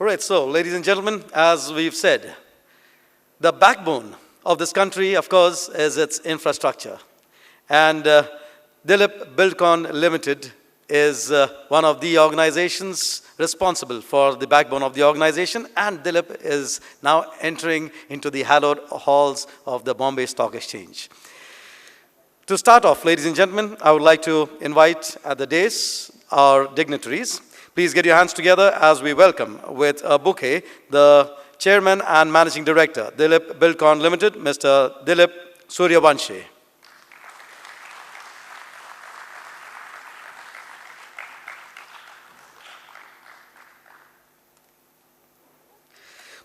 All right, so ladies and gentlemen, as we've said, the backbone of this country, of course, is its infrastructure. And Dilip Buildcon Limited is one of the organizations responsible for the backbone of the organization, and Dilip is now entering into the hallowed halls of the Bombay Stock Exchange. To start off, ladies and gentlemen, I would like to invite at the dais our dignitaries. Please get your hands together as we welcome with a bouquet the Chairman and Managing Director, Dilip Buildcon Limited, Mr. Dilip Suryavanshi.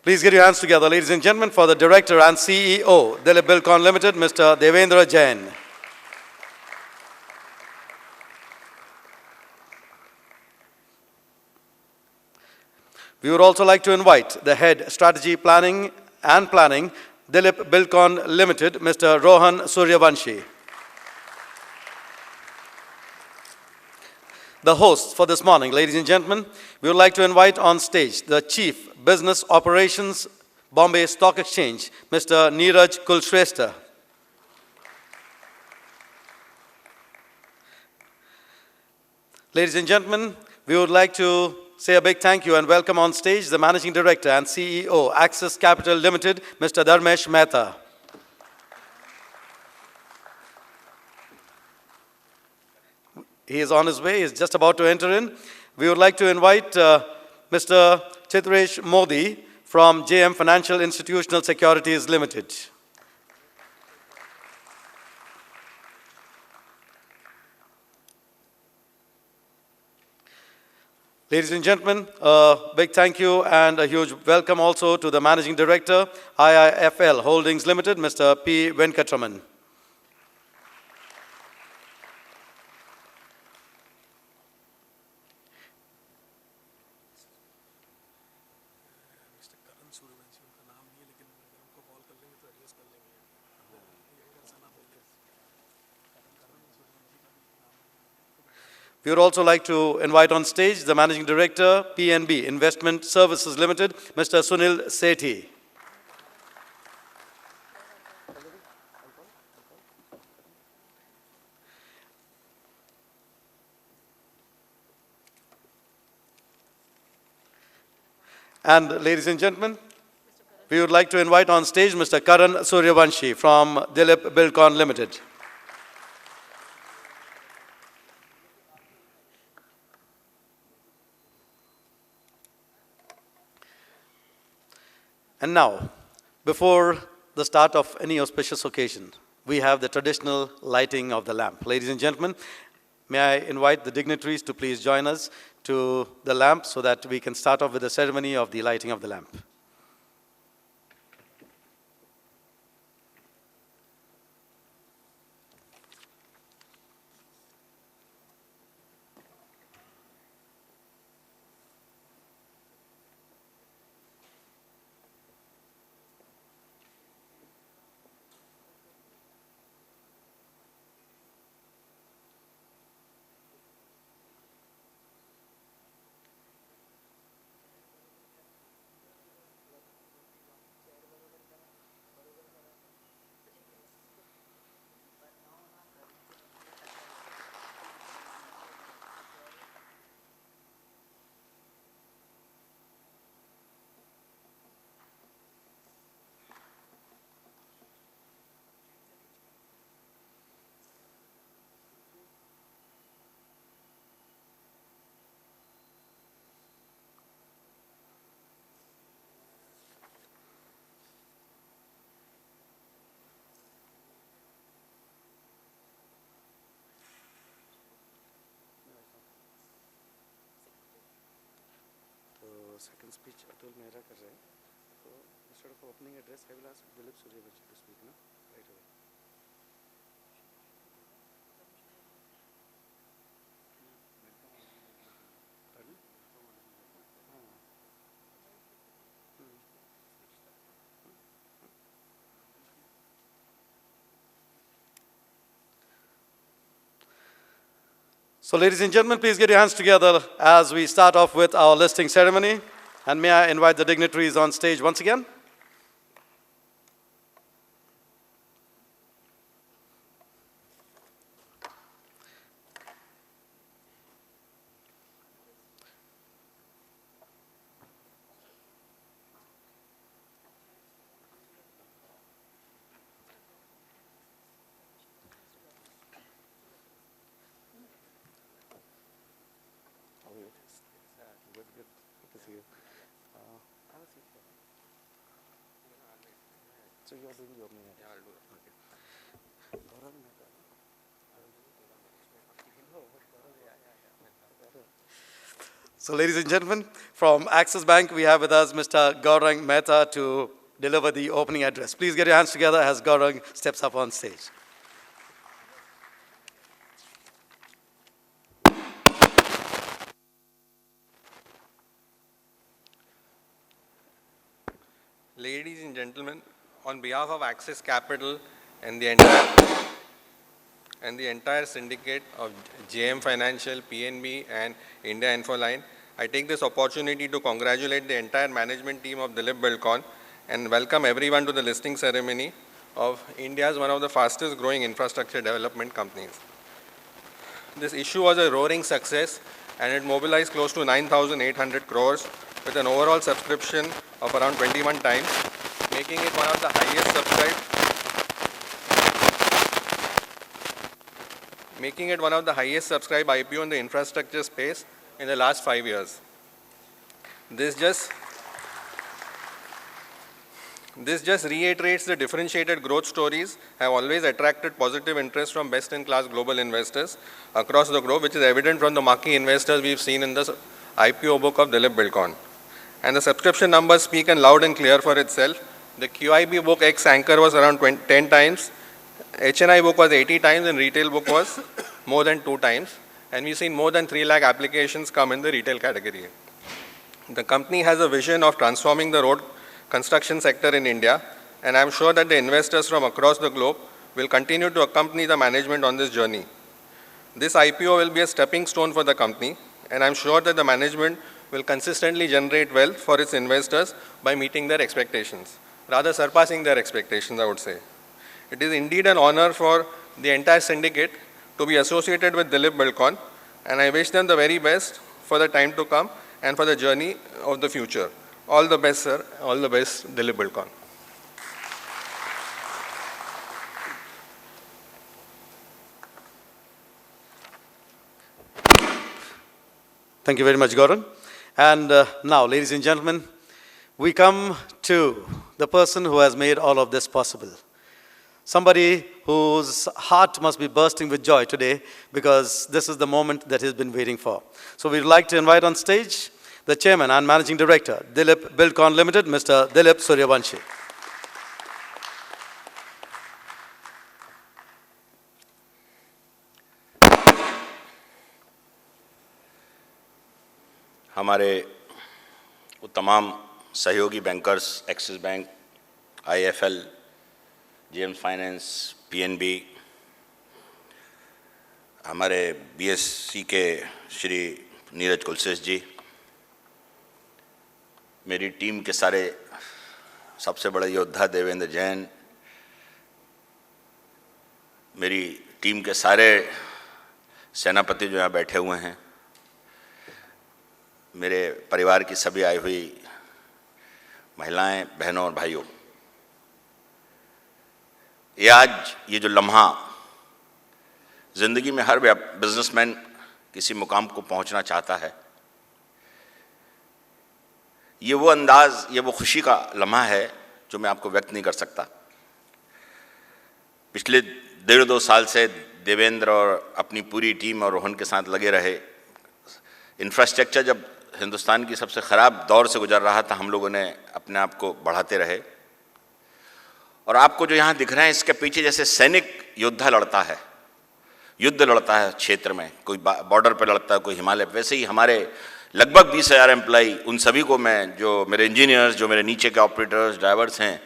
Please get your hands together, ladies and gentlemen, for the Director and CEO, Dilip Buildcon Limited, Mr. Devendra Jain. We would also like to invite the Head Strategy Planning, Dilip Buildcon Limited, Mr. Rohan Suryavanshi. The hosts for this morning, ladies and gentlemen, we would like to invite on stage the Chief Business Operations, Bombay Stock Exchange, Mr. Neeraj Kulshrestha. Ladies and gentlemen, we would like to say a big thank you and welcome on stage the Managing Director and CEO, Axis Capital Limited, Mr. Dharmesh Mehta. He is on his way, he is just about to enter in. We would like to invite Mr. Chitresh Modi from JM Financial Institutional Securities Limited. Ladies and gentlemen, a big thank you and a huge welcome also to the Managing Director, IIFL Holdings Limited, Mr. P. Venkatraman. We would also like to invite on stage the Managing Director, PNB Investment Services Limited, Mr. Sunil Sethi. And ladies and gentlemen, we would like to invite on stage Mr. Karan Suryavanshi from Dilip Buildcon Limited. And now, before the start of any auspicious occasion, we have the traditional lighting of the lamp. Ladies and gentlemen, may I invite the dignitaries to please join us to the lamp so that we can start off with the ceremony of the lighting of the lamp. Second speech Atul Mehra kar rahe. So instead of opening address, I will ask Dilip Suryavanshi to speak now, right away. Pardon? So ladies and gentlemen, please get your hands together as we start off with our listing ceremony. And may I invite the dignitaries on stage once again? So, ladies and gentlemen, from Axis Bank, we have with us Mr. Gaurang Mehta to deliver the opening address. Please get your hands together as Gaurang steps up on stage. Ladies and gentlemen, on behalf of Axis Capital and the entire syndicate of JM Financial, PNB and India Infoline, I take this opportunity to congratulate the entire management team of Dilip Buildcon and welcome everyone to the listing ceremony of India's one of the fastest growing infrastructure development companies. This issue was a roaring success and it mobilized close to 9,800 crores with an overall subscription of around 21 times, making it one of the highest subscribed IPO in the infrastructure space in the last 5 years. This just reiterates the differentiated growth stories have always attracted positive interest from best-in-class global investors across the globe, which is evident from the marquee investors we've seen in the IPO book of Dilip Buildcon. And the subscription numbers speak loud and clear for itself. The QIB book ex-anchor was around 10 times, HNI book was 80 times, and retail book was more than 2 times. And we've seen more than 3 lakh applications come in the retail category. The company has a vision of transforming the road construction sector in India, and I'm sure that the investors from across the globe will continue to accompany the management on this journey. This IPO will be a stepping stone for the company, and I'm sure that the management will consistently generate wealth for its investors by meeting their expectations, rather surpassing their expectations, I would say. It is indeed an honor for the entire syndicate to be associated with Dilip Buildcon, and I wish them the very best for the time to come and for the journey of the future. All the best, sir. All the best, Dilip Buildcon. Thank you very much, Gaurang. And now, ladies and gentlemen, we come to the person who has made all of this possible. Somebody whose heart must be bursting with joy today because this is the moment that he's been waiting for. So we'd like to invite on stage the Chairman and Managing Director, Dilip Buildcon Limited, Mr. Dilip Suryavanshi. हमारे वो तमाम सहयोगी bankers, axis bank, IIFL, JM finance, PNB, हमारे BSC के श्री नीरज कुलसेस जी, मेरी team के सारे सबसे बड़े योद्धा देवेंद्र जैन, मेरी टीम के सारे सेनापति जो यहाँ बैठे हुए हैं, मेरे परिवार की सभी आई हुई महिलाएं, बहनों और भाइयों, ये जो लम्हा ज़िंदगी में हर बिजनेसमैन किसी मुकाम को पहुंचना चाहता है, ये वो अंदाज़, ये वो खुशी का लम्हा है जो मैं आपको व्यक्त नहीं कर सकता। पिछले 1.5-2 साल से देवेंद्र और अपनी पूरी टीम और रोहन के साथ लगे रहे। इंफ्रास्ट्रक्चर जब हिंदुस्तान की सबसे ख़राब दौर से गुजर रहा था, हम लोगों ने अपने आप को बढ़ाते रहे। और आपको जो यहाँ दिख रहे हैं, इसके पीछे जैसे सैनिक योद्धा लड़ता है, युद्ध लड़ता है क्षेत्र में, कोई बॉर्डर पर लड़ता है, कोई हिमालय, वैसे ही हमारे लगभग 20,000 एम्प्लॉई, उन सभी को मैं, जो मेरे इंजीनियर्स, जो मेरे नीचे के ऑपरेटर्स, ड्राइवर्स हैं,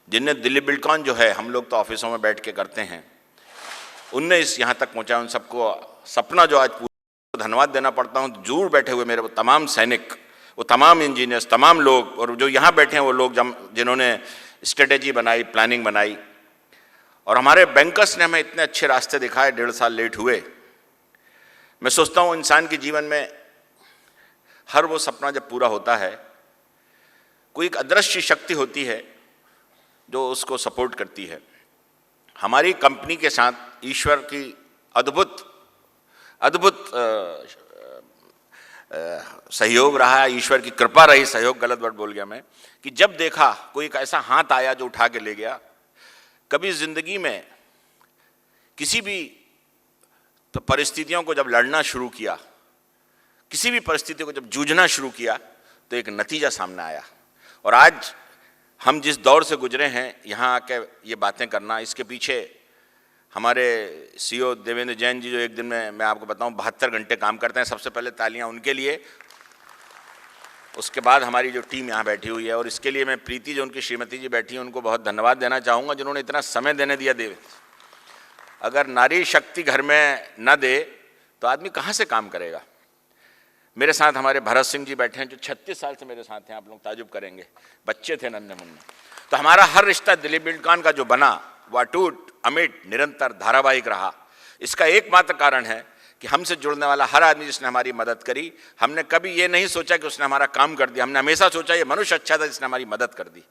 जिनने दिल्ली बिल्डकॉन जो है, हम लोग तो ऑफिसों में बैठ के करते हैं, उनने इस यहाँ तक पहुँचा, उन सबको सपना जो आज धन्यवाद देना पड़ता हूँ। दूर बैठे हुए मेरे तमाम सैनिक, वो तमाम इंजीनियर्स, तमाम लोग, और जो यहाँ बैठे हैं वो लोग जिन्होंने स्ट्रेटेजी बनाई, प्लानिंग बनाई, और हमारे बैंकर्स ने हमें इतने अच्छे रास्ते दिखाए, 1.5 साल लेट हुए। मैं सोचता हूँ इंसान के जीवन में हर वो सपना जब पूरा होता है, कोई एक अदृश्य शक्ति होती है जो उसको सपोर्ट करती है। हमारी कंपनी के साथ ईश्वर की अद्भुत सहयोग रहा है, ईश्वर की कृपा रही, सहयोग गलत वर्ड बोल गया मैं, कि जब देखा कोई एक ऐसा हाथ आया जो उठा के ले गया। कभी जिंदगी में किसी भी परिस्थितियों को जब लड़ना शुरू किया, किसी भी परिस्थिति को जब जूझना शुरू किया, तो एक नतीजा सामने आया। और आज हम जिस दौर से गुजरे हैं, यहाँ आके ये बातें करना, इसके पीछे हमारे सीईओ देवेंद्र जैन जी, जो एक दिन में मैं आपको बताऊं 72 घंटे काम करते हैं, सबसे पहले तालियां उनके लिए। उसके बाद हमारी जो टीम यहाँ बैठी हुई है, और इसके लिए मैं प्रीति, जो उनकी श्रीमती जी बैठी हैं, उनको बहुत धन्यवाद देना चाहूँगा, जिन्होंने इतना समय देने दिया। अगर नारी शक्ति घर में न दे तो आदमी कहाँ से काम करेगा। मेरे साथ हमारे भरत सिंह जी बैठे हैं, जो 36 साल से मेरे साथ हैं, आप लोग ताजुब करेंगे, बच्चे थे नन्हे मुन्ने। तो हमारा हर रिश्ता दिलीप बिल्डकॉन का जो बना, वो अटूट, अमिट, निरंतर, धारावाहिक रहा। इसका एकमात्र कारण है कि हमसे जुड़ने वाला हर आदमी जिसने हमारी मदद करी, हमने कभी ये नहीं सोचा कि उसने हमारा काम कर दिया, हमने हमेशा सोचा ये मनुष्य अच्छा था जिसने हमारी मदद कर दी।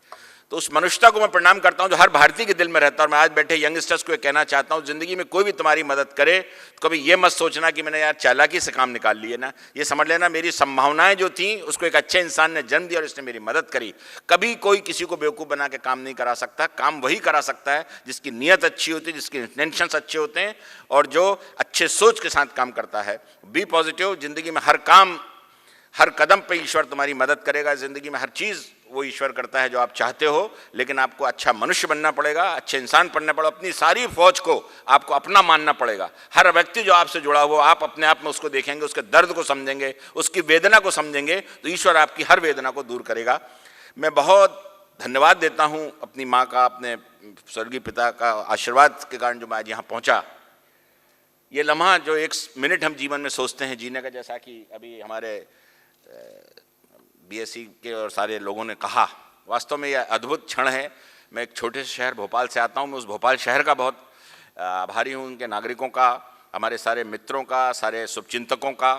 तो उस मनुष्यता को मैं प्रणाम करता हूं जो हर भारतीय के दिल में रहता है। और मैं आज बैठे यंगस्टर्स को ये कहना चाहता हूं, जिंदगी में कोई भी तुम्हारी मदद करे तो कभी ये मत सोचना कि मैंने यार चालाकी से काम निकाल लिए ना, ये समझ लेना मेरी संभावनाएं जो थी उसको एक अच्छे इंसान ने जन्म दिया और इसने मेरी मदद करी। कभी कोई किसी को बेवकूफ़ बना के काम नहीं करा सकता। काम वही करा सकता है जिसकी नीयत अच्छी होती है, जिसके इंटेंशंस अच्छे होते हैं, और जो अच्छे सोच के साथ काम करता है। Be positive. जिंदगी में हर काम, हर कदम पे ईश्वर तुम्हारी मदद करेगा। जिंदगी में हर चीज़ वो ईश्वर करता है जो आप चाहते हो, लेकिन आपको अच्छा मनुष्य बनना पड़ेगा, अच्छे इंसान बनना पड़ेगा। अपनी सारी फौज को आपको अपना मानना पड़ेगा। हर व्यक्ति जो आपसे जुड़ा हुआ, आप अपने आप में उसको देखेंगे, उसके दर्द को समझेंगे, उसकी वेदना को समझेंगे, तो ईश्वर आपकी हर वेदना को दूर करेगा। मैं बहुत धन्यवाद देता हूँ अपनी माँ का, अपने स्वर्गीय पिता का आशीर्वाद के कारण जो मैं आज यहाँ पहुँचा। ये लम्हा जो 1 मिनट हम जीवन में सोचते हैं जीने का, जैसा कि अभी हमारे बीएससी के और सारे लोगों ने कहा, वास्तव में यह अद्भुत क्षण है। मैं एक छोटे से शहर भोपाल से आता हूँ। मैं उस भोपाल शहर का बहुत आभारी हूँ, उनके नागरिकों का, हमारे सारे मित्रों का, सारे शुभचिंतकों का,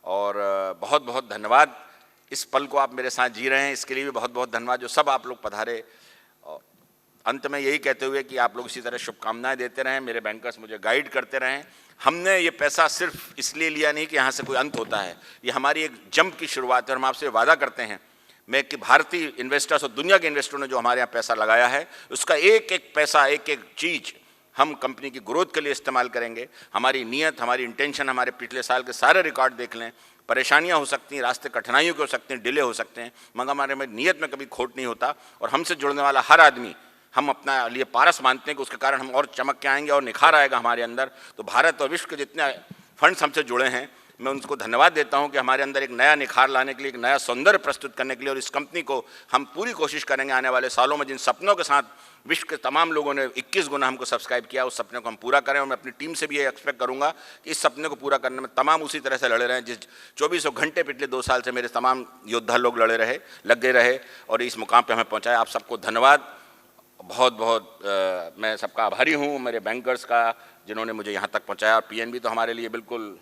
और बहुत बहुत धन्यवाद। इस पल को आप मेरे साथ जी रहे हैं, इसके लिए भी बहुत बहुत धन्यवाद। जो सब आप लोग पधारे, और अंत में यही कहते हुए कि आप लोग इसी तरह शुभकामनाएं देते रहें, मेरे बैंकर्स मुझे गाइड करते रहें। हमने ये पैसा सिर्फ इसलिए लिया नहीं कि यहाँ से कोई अंत होता है, ये हमारी एक जंप की शुरुआत है। और हम आपसे वादा करते हैं, मैं कि भारतीय इन्वेस्टर्स और दुनिया के इन्वेस्टरों ने जो हमारे यहाँ पैसा लगाया है, उसका एक एक पैसा, एक एक चीज़ हम कंपनी की ग्रोथ के लिए इस्तेमाल करेंगे। हमारी नीयत, हमारी इंटेंशन, हमारे पिछले साल के सारे रिकॉर्ड देख लें। परेशानियां हो सकती हैं, रास्ते कठिनाइयों के हो सकते हैं, डिले हो सकते हैं, मगर हमारे में नीयत में कभी खोट नहीं होता। और हमसे जुड़ने वाला हर आदमी हम अपना लिए पारस मानते हैं कि उसके कारण हम और चमक के आएंगे और निखार आएगा हमारे अंदर। तो भारत और विश्व के जितने फंड्स हमसे जुड़े हैं, मैं उनको धन्यवाद देता हूं कि हमारे अंदर एक नया निखार लाने के लिए, एक नया सौंदर्य प्रस्तुत करने के लिए। और इस कंपनी को हम पूरी कोशिश करेंगे आने वाले सालों में, जिन सपनों के साथ विश्व के तमाम लोगों ने 21 गुना हमको सब्सक्राइब किया, उस सपने को हम पूरा करें। और मैं अपनी टीम से भी ये एक्सपेक्ट करूंगा कि इस सपने को पूरा करने में तमाम उसी तरह से लड़े रहें जिस 2400 घंटे पिछले 2 साल से मेरे तमाम योद्धा लोग लगे रहे और इस मुकाम पर हमें पहुँचाया। आप सबको धन्यवाद, बहुत बहुत मैं सबका आभारी हूँ, मेरे बैंकर्स का जिन्होंने मुझे यहाँ तक पहुँचाया। और पीएनबी तो हमारे लिए बिल्कुल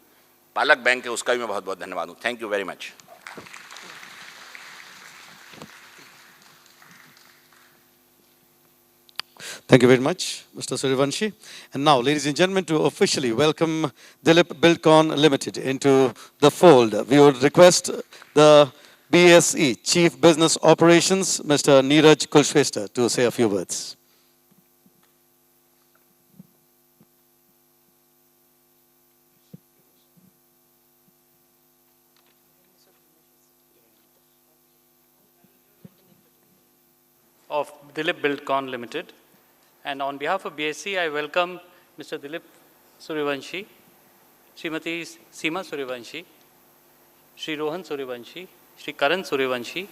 पालक बैंक है, उसका भी मैं बहुत बहुत धन्यवाद हूँ। Thank you very much. Thank you very much, Mr. Suryavanshi. And now, ladies and gentlemen, to officially welcome Dilip Buildcon Limited into the fold, we would request the BSE Chief Business Operations, Mr. Neeraj Kulshreshtha, to say a few words. Of Dilip Buildcon Limited. And on behalf of BSE, I welcome Mr. Dilip Suryavanshi, Srimati Seema Suryavanshi, Shri Rohan Suryavanshi, Shri Karan Suryavanshi,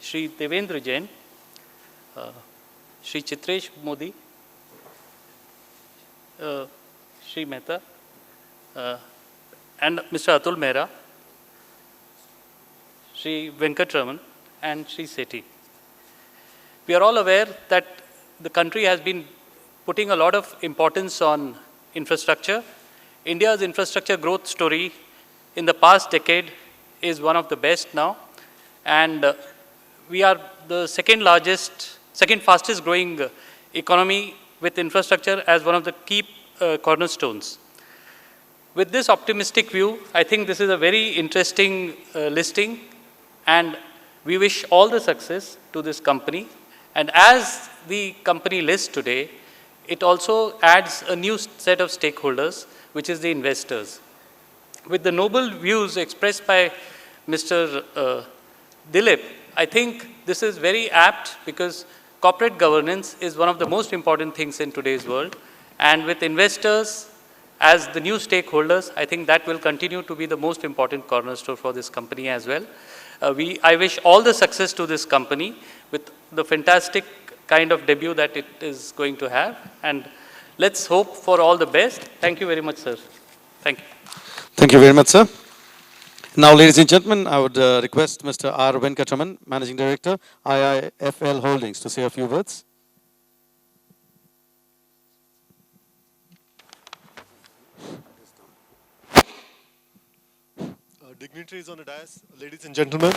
Shri Devendra Jain, Shri Chitresh Modi, Shri Mehta, and Mr. Atul Mehra, Sri Venkatraman, and Sri Sethi. We are all aware that the country has been putting a lot of importance on infrastructure. India's infrastructure growth story in the past decade is one of the best now, and we are the second fastest growing economy with infrastructure as one of the key cornerstones. With this optimistic view, I think this is a very interesting listing, and we wish all the success to this company. And as the company lists today, it also adds a new set of stakeholders, which is the investors. With the noble views expressed by Mr. Dilip, I think this is very apt because corporate governance is one of the most important things in today's world. And with investors as the new stakeholders, I think that will continue to be the most important cornerstone for this company as well. I wish all the success to this company with the fantastic kind of debut that it is going to have. And let's hope for all the best. Thank you very much, sir. Thank you. Thank you very much, sir. Now, ladies and gentlemen, I would request Mr. R. Venkatraman, Managing Director, IIFL Holdings, to say a few words. Dignitaries on the dais, ladies and gentlemen,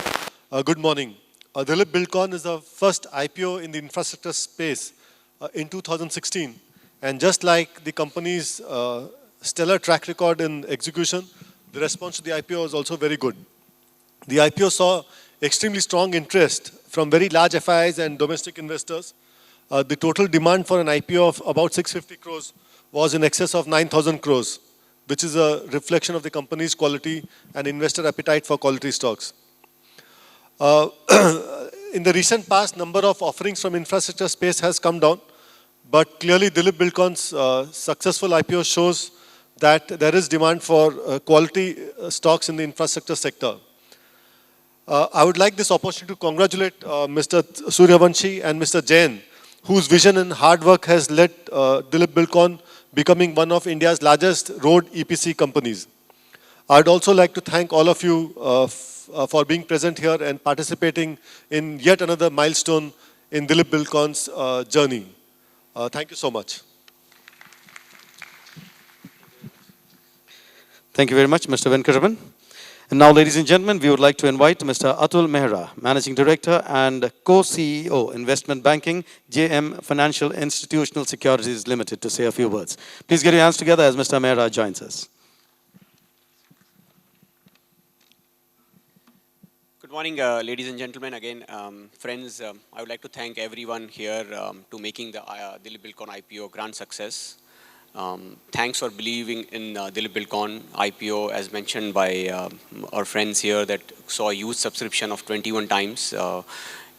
good morning. Dilip Buildcon is the first IPO in the infrastructure space in 2016. And just like the company's stellar track record in execution, the response to the IPO was also very good. The IPO saw extremely strong interest from very large FIIs and domestic investors. The total demand for an IPO of about 650 crores was in excess of 9,000 crores, which is a reflection of the company's quality and investor appetite for quality stocks. In the recent past, number of offerings from infrastructure space has come down, but clearly Dilip Buildcon's successful IPO shows that there is demand for quality stocks in the infrastructure sector. I would like this opportunity to congratulate Mr. Suryavanshi and Mr. Jain, whose vision and hard work has led Dilip Buildcon becoming one of India's largest road EPC companies. I'd also like to thank all of you for being present here and participating in yet another milestone in Dilip Buildcon's journey. Thank you so much. Thank you very much, Mr. Venkatraman. And now, ladies and gentlemen, we would like to invite Mr. Atul Mehra, Managing Director and Co-CEO, Investment Banking, JM Financial Institutional Securities Limited, to say a few words. Please get your hands together as Mr. Mehra joins us. Good morning, ladies and gentlemen. Again, friends, I would like to thank everyone here to making the Dilip Buildcon IPO a grand success. Thanks for believing in Dilip Buildcon IPO, as mentioned by our friends here, that saw a huge subscription of 21 times.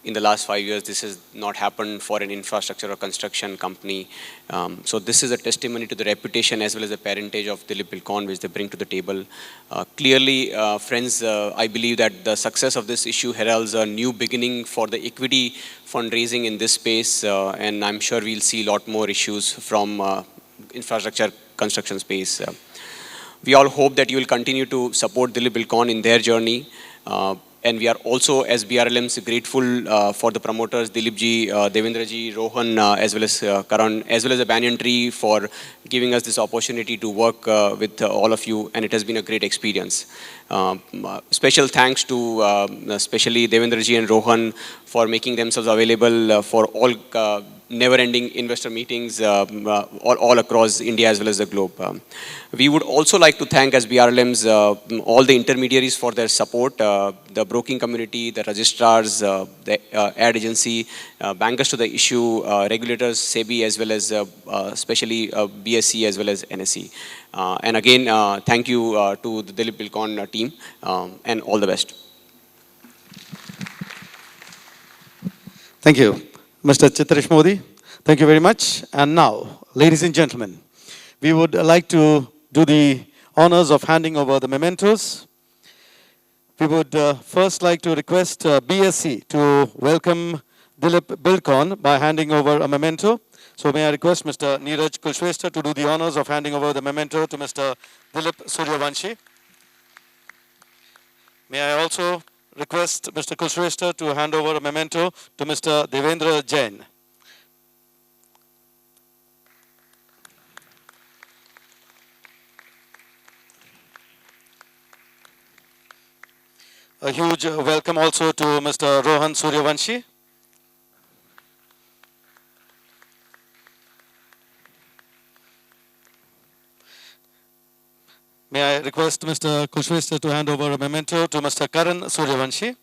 In the last 5 years, this has not happened for an infrastructure or construction company. So this is a testimony to the reputation as well as the parentage of Dilip Buildcon, which they bring to the table. Clearly, friends, I believe that the success of this issue heralds a new beginning for the equity fundraising in this space, and I'm sure we'll see a lot more issues from infrastructure construction space. We all hope that you will continue to support Dilip Buildcon in their journey. And we are also, as BRLMs, grateful for the promoters, Dilip ji, Devendra ji, Rohan, as well as Karan, as well as the Banyan Tree, for giving us this opportunity to work with all of you, and it has been a great experience. Special thanks to especially Devendra ji and Rohan for making themselves available for all never-ending investor meetings all across India as well as the globe. We would also like to thank, as BRLMs, all the intermediaries for their support, the broking community, the registrars, the ad agency, bankers to the issue, regulators, SEBI, as well as especially BSE as well as NSE. And again, thank you to the Dilip Buildcon team, and all the best. Thank you. Mr. Chitresh Modi, thank you very much. And now, ladies and gentlemen, we would like to do the honors of handing over the mementos. We would first like to request BSE to welcome Dilip Buildcon by handing over a memento. So may I request Mr. Neeraj Kulshreshtha to do the honors of handing over the memento to Mr. Dilip Suryavanshi. May I also request Mr. Kulshrestha to hand over a memento to Mr. Devendra Jain. A huge welcome also to Mr. Rohan Suryavanshi. May I request Mr. Kulshrestha to hand over a memento to Mr. Karan Suryavanshi.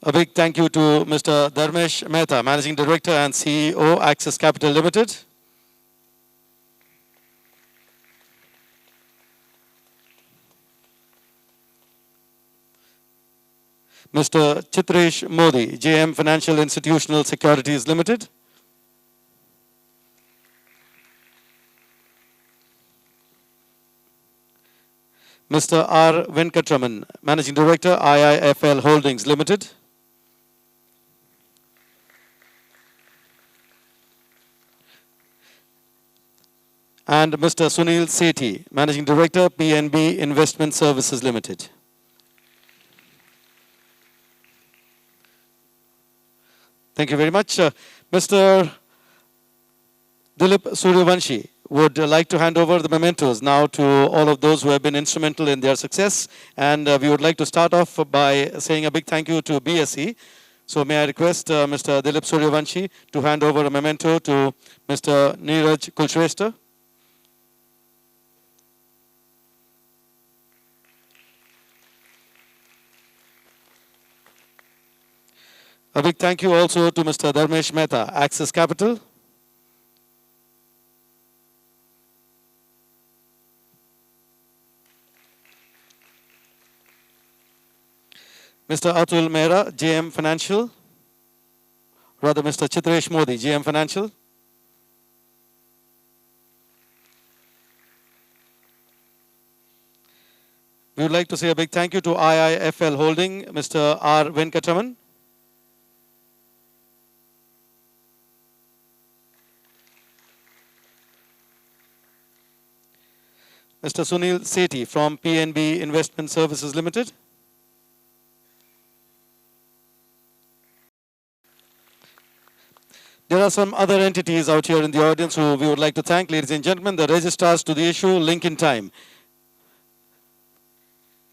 A big thank you to Mr. Dharmesh Mehta, Managing Director and CEO, Axis Capital Limited. Mr. Chitresh Modi, JM Financial Institutional Securities Limited. Mr. R. Venkatraman, Managing Director, IIFL Holdings Limited. And Mr. Sunil Sethi, Managing Director, PNB Investment Services Limited. Thank you very much. Mr. Dilip Suryavanshi would like to hand over the mementos now to all of those who have been instrumental in their success. And we would like to start off by saying a big thank you to BSE. So may I request Mr. Dilip Suryavanshi to hand over a memento to Mr. Neeraj Kulshrestha. A big thank you also to Mr. Dharmesh Mehta, Axis Capital. Mr. Atul Mehra, JM Financial. Rather, Mr. Chitresh Modi, JM Financial. We would like to say a big thank you to IIFL Holding, Mr. R. Venkatraman. Mr. Sunil Sethi from PNB Investment Services Limited. There are some other entities out here in the audience who we would like to thank, ladies and gentlemen, the registrars to the issue, Lincoln Time.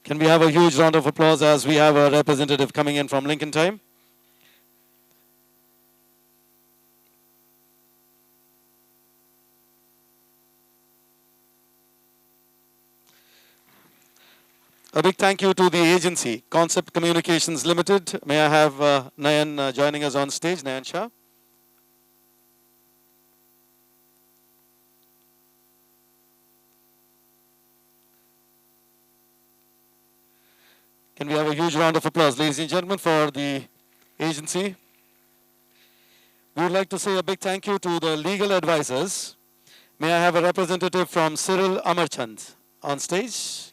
Can we have a huge round of applause as we have a representative coming in from Lincoln Time? A big thank you to the agency, Concept Communications Limited. May I have Nayan joining us on stage, Nayan Shah. Can we have a huge round of applause, ladies and gentlemen, for the agency? We would like to say a big thank you to the legal advisors. May I have a representative from Cyril Amarchand on stage?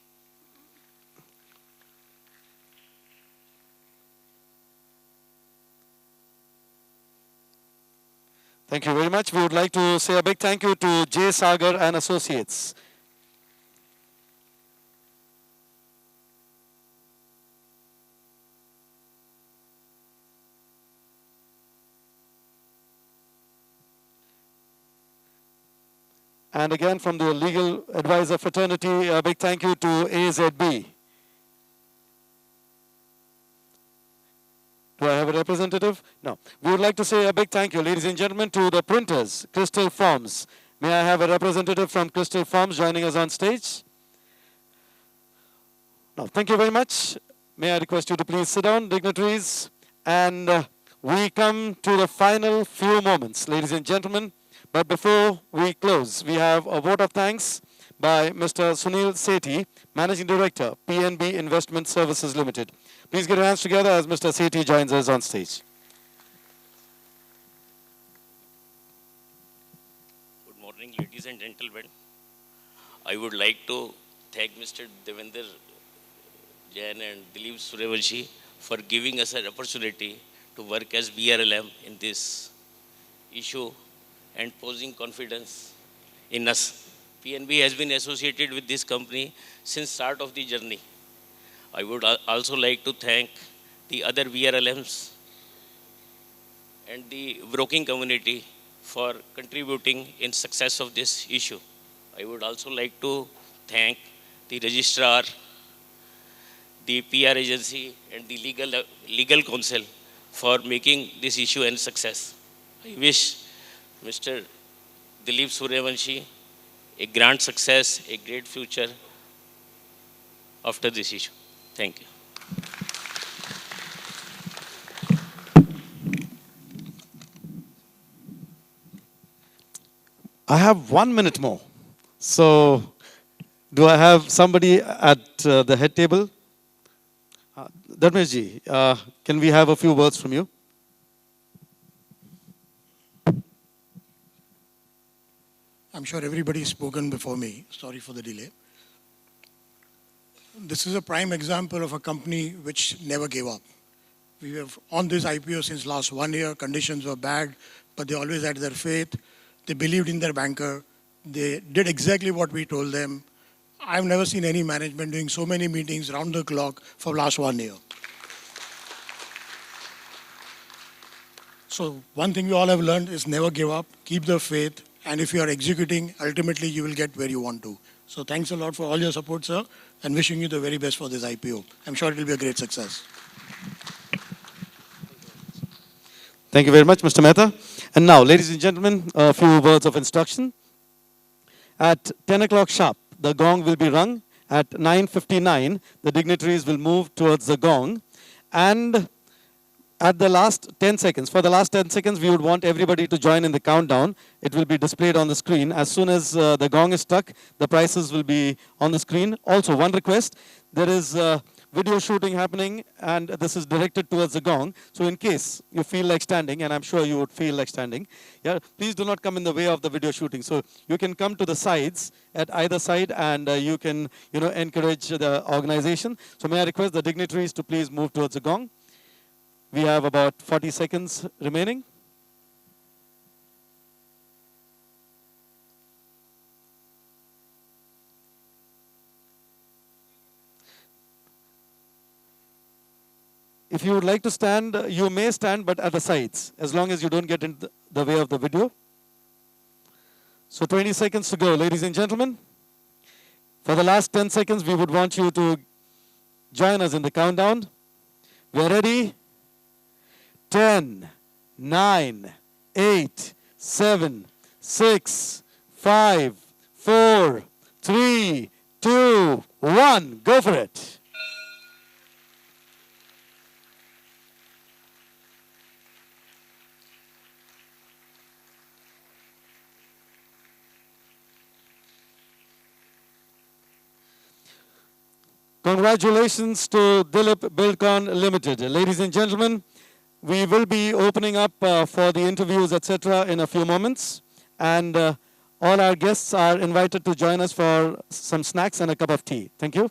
Thank you very much. We would like to say a big thank you to J. Sagar and Associates. And again, from the legal advisor fraternity, a big thank you to AZB. Do I have a representative? No. We would like to say a big thank you, ladies and gentlemen, to the printers, Crystal Forms. May I have a representative from Crystal Forms joining us on stage? No. Thank you very much. May I request you to please sit down, dignitaries. And we come to the final few moments, ladies and gentlemen. But before we close, we have a vote of thanks by Mr. Sunil Sethi, Managing Director, PNB Investment Services Limited. Please get your hands together as Mr. Sethi joins us on stage. Good morning, ladies and gentlemen. I would like to thank Mr. Devendra Jain and Dilip Suryavanshi for giving us an opportunity to work as BRLM in this issue and posing confidence in us. PNB has been associated with this company since start of the journey. I would also like to thank the other VRLMs and the broking community for contributing in success of this issue. I would also like to thank the registrar, the PR agency and the legal counsel for making this issue a success. I wish Mr. Dilip Suryavanshi a grand success, a great future after this issue. Thank you. I have 1 minute more. So, do I have somebody at the head table? Dharmeshji, can we have a few words from you? I'm sure everybody's spoken before me. Sorry for the delay. This is a prime example of a company which never gave up. We were on this IPO since last 1 year. Conditions were bad, but they always had their faith. They believed in their banker. They did exactly what we told them. I've never seen any management doing so many meetings round the clock for last 1 year. So one thing we all have learned is never give up, keep the faith, and if you are executing, ultimately you will get where you want to. So thanks a lot for all your support, sir, and wishing you the very best for this IPO. I'm sure it will be a great success. Thank you very much, Mr. Mehta. And now, ladies and gentlemen, a few words of instruction. At 10 o'clock sharp, the gong will be rung. At 9:59, the dignitaries will move towards the gong. And at the last 10 seconds, for the last 10 seconds, we would want everybody to join in the countdown. It will be displayed on the screen. As soon as the gong is struck, the prices will be on the screen. Also, one request, there is video shooting happening, and this is directed towards the gong. So in case you feel like standing, and I'm sure you would feel like standing, yeah, please do not come in the way of the video shooting. So you can come to the sides, at either side, and you can, encourage the organization. So may I request the dignitaries to please move towards the gong. We have about 40 seconds remaining. If you would like to stand, you may stand, but at the sides, as long as you don't get in the way of the video. So 20 seconds to go, ladies and gentlemen. For the last 10 seconds, we would want you to join us in the countdown. We are ready. 10, 9, 8, 7, 6, 5, 4, 3, 2, 1. Go for it. Congratulations to Dilip Buildcon Limited. Ladies and gentlemen, we will be opening up for the interviews, etc. in a few moments. And all our guests are invited to join us for some snacks and a cup of tea. Thank you.